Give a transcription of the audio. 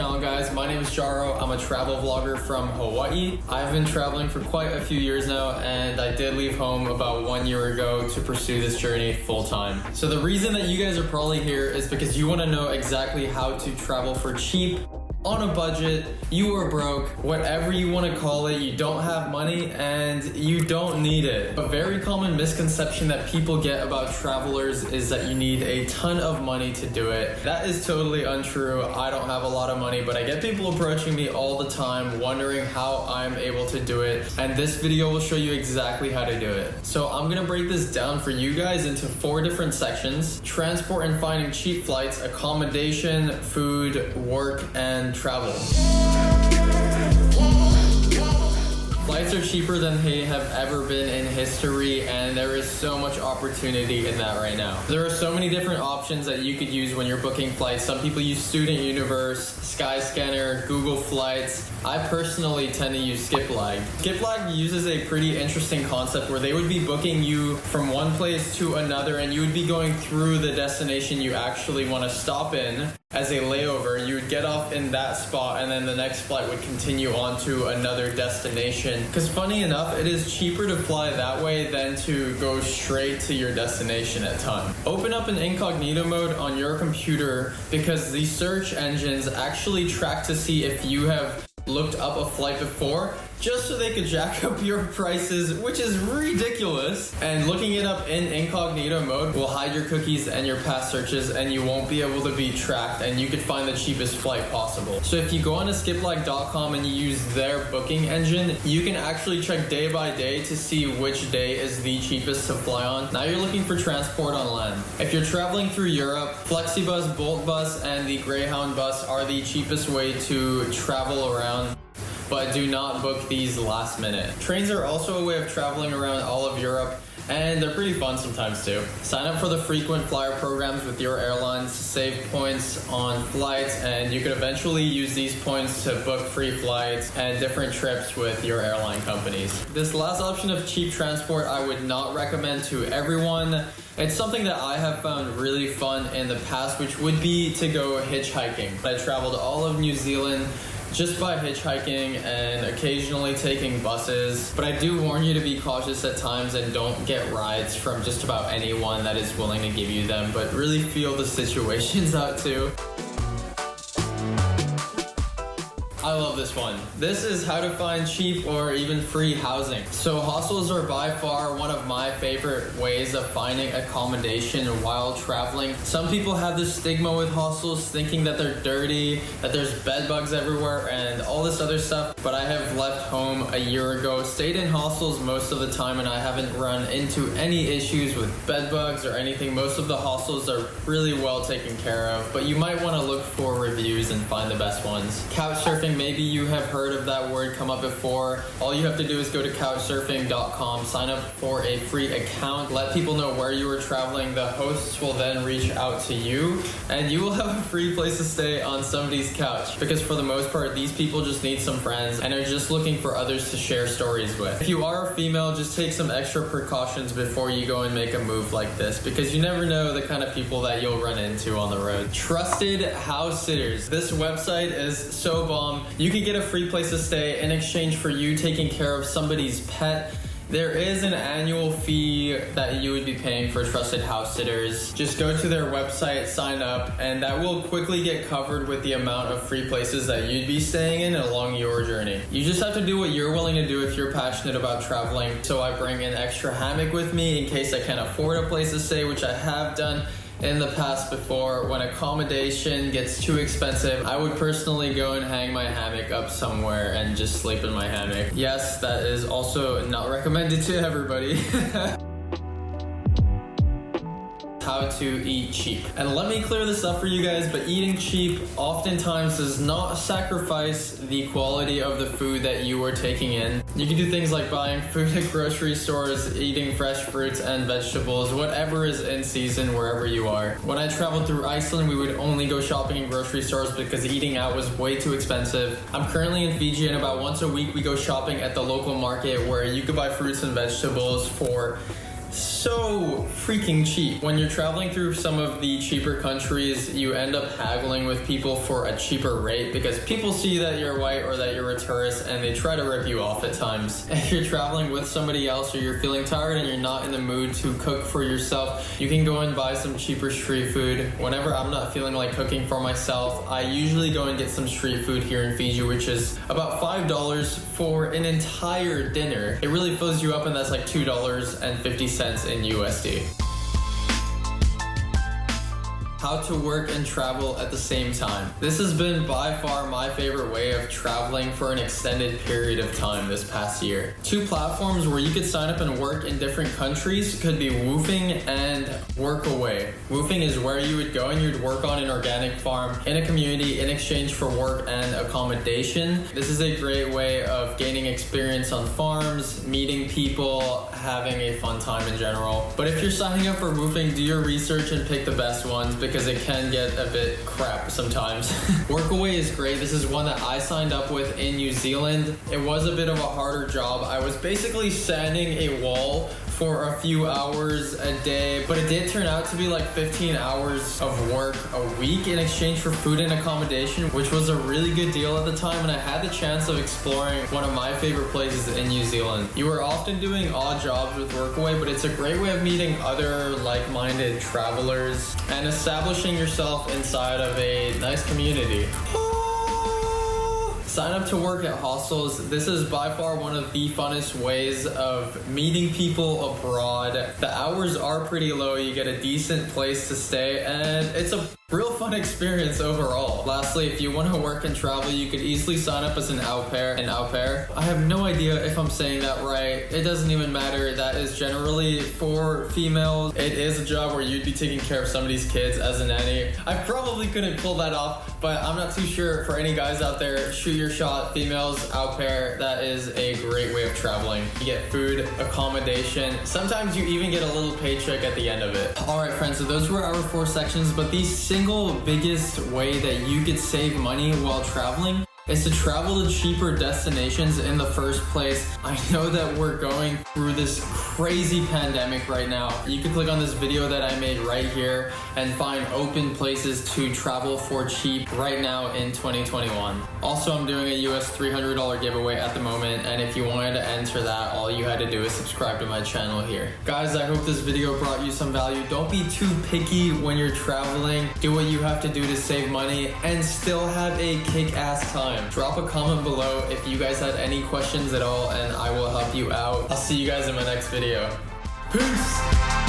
channel, guys. My name is Jaro. I'm a travel vlogger from Hawaii. I've been traveling for quite a few years now, and I did leave home about 1 year ago to pursue this journey full time. So the reason that you guys are probably here is because you want to know exactly how to travel for cheap, on a budget, you are broke, whatever you want to call it, you don't have money and you don't need it. A very common misconception that people get about travelers is that you need a ton of money to do it. That is totally untrue. I don't have a lot of money, but I get people approaching me all the time wondering how I'm able to do it, and this video will show you exactly how to do it. So I'm gonna break this down for you guys into 4 different sections: transport and finding cheap flights, accommodation, food, work, and travel. Flights are cheaper than they have ever been in history, and there is so much opportunity in that right now. There are so many different options that you could use when you're booking flights. Some people use Student Universe, Skyscanner, Google Flights. I personally tend to use Skiplag. Skiplag uses a pretty interesting concept where they would be booking you from one place to another, and you would be going through the destination you actually want to stop in as a layover. You would get off in that spot, and then the next flight would continue on to another destination. Because funny enough, it is cheaper to fly that way than to go straight to your destination at time. Open up an incognito mode on your computer, because the search engines actually track to see if you have looked up a flight before, just so they could jack up your prices, which is ridiculous. And looking it up in incognito mode will hide your cookies and your past searches, and you won't be able to be tracked, and you could find the cheapest flight possible. So if you go on to skiplag.com and you use their booking engine, you can actually check day by day to see which day is the cheapest to fly on. Now you're looking for transport on land. If you're traveling through Europe, FlexiBus, Bolt Bus, and the Greyhound bus are the cheapest way to travel around, but do not book these last minute. Trains are also a way of traveling around all of Europe, and they're pretty fun sometimes too. Sign up for the frequent flyer programs with your airlines to save points on flights, and you could eventually use these points to book free flights and different trips with your airline companies. This last option of cheap transport I would not recommend to everyone. It's something that I have found really fun in the past, which would be to go hitchhiking. I traveled all of New Zealand just by hitchhiking and occasionally taking buses. But I do warn you to be cautious at times and don't get rides from just about anyone that is willing to give you them, but really feel the situations out too. I love this one. This is how to find cheap or even free housing. So hostels are by far one of my favorite ways of finding accommodation while traveling. Some people have this stigma with hostels, thinking that they're dirty, that there's bed bugs everywhere, and all this other stuff. But I have left home a year ago, stayed in hostels most of the time, and I haven't run into any issues with bed bugs or anything. Most of the hostels are really well taken care of, but you might want to look for reviews and find the best ones. Couchsurfing, maybe you have heard of that word come up before. All you have to do is go to couchsurfing.com, sign up for a free account, let people know where you are traveling. The hosts will then reach out to you, and you will have a free place to stay on somebody's couch, because for the most part, these people just need some friends and are just looking for others to share stories with. If you are a female, just take some extra precautions before you go and make a move like this, because you never know the kind of people that you'll run into on the road. Trusted house sitters. This website is so bomb. You can get a free place to stay in exchange for you taking care of somebody's pet. There is an annual fee that you would be paying for trusted house sitters. Just go to their website, sign up, and that will quickly get covered with the amount of free places that you'd be staying in along your journey. You just have to do what you're willing to do if you're passionate about traveling. So I bring an extra hammock with me in case I can't afford a place to stay, which I have done in the past before. When accommodation gets too expensive, I would personally go and hang my hammock up somewhere and just sleep in my hammock. Yes, that is also not recommended to everybody. How to eat cheap. And let me clear this up for you guys, but eating cheap oftentimes does not sacrifice the quality of the food that you are taking in. You can do things like buying food at grocery stores, eating fresh fruits and vegetables, whatever is in season wherever you are. When I traveled through Iceland, we would only go shopping in grocery stores because eating out was way too expensive. I'm currently in Fiji, and about once a week we go shopping at the local market where you could buy fruits and vegetables for so freaking cheap. When you're traveling through some of the cheaper countries, you end up haggling with people for a cheaper rate because people see that you're white or that you're a tourist and they try to rip you off at times. If you're traveling with somebody else or you're feeling tired and you're not in the mood to cook for yourself, you can go and buy some cheaper street food. Whenever I'm not feeling like cooking for myself, I usually go and get some street food here in Fiji, which is about $5 for an entire dinner. It really fills you up, and that's like $2.50 in USD. How to work and travel at the same time. This has been by far my favorite way of traveling for an extended period of time this past year. Two platforms where you could sign up and work in different countries could be Woofing and Workaway. Woofing is where you would go and you'd work on an organic farm in a community in exchange for work and accommodation. This is a great way of gaining experience on farms, meeting people, having a fun time in general. But if you're signing up for Woofing, do your research and pick the best ones because it can get a bit crap sometimes. Workaway is great. This is one that I signed up with in New Zealand. It was a bit of a harder job. I was basically sanding a wall for a few hours a day, but it did turn out to be like 15 hours of work a week in exchange for food and accommodation, which was a really good deal at the time, and I had the chance of exploring one of my favorite places in New Zealand. You are often doing odd jobs with Workaway, but it's a great way of meeting other like-minded travelers and establishing yourself inside of a nice community. Sign up to work at hostels. This is by far one of the funnest ways of meeting people abroad. The hours are pretty low. You get a decent place to stay, and it's a real fun experience overall. Lastly, if you want to work and travel, you could easily sign up as an au pair. An au pair, I have no idea if I'm saying that right. It doesn't even matter. That is generally for females. It is a job where you'd be taking care of somebody's kids as a nanny. I probably couldn't pull that off, but I'm not too sure. For any guys out there, shoot your shot. Females, au pair, that is a great way of traveling. You get food, accommodation. Sometimes you even get a little paycheck at the end of it. All right, friends, so those were our 4 sections, but these single biggest way that you could save money while traveling is to travel to cheaper destinations in the first place. I know that we're going through this crazy pandemic right now. You can click on this video that I made right here and find open places to travel for cheap right now in 2021. Also, I'm doing a US $300 giveaway at the moment, and if you wanted to enter that, all you had to do is subscribe to my channel here. Guys, I hope this video brought you some value. Don't be too picky when you're traveling. Do what you have to do to save money and still have a kick-ass time. Drop a comment below if you guys had any questions at all, and I will help you out. I'll see you guys in my next video. Peace!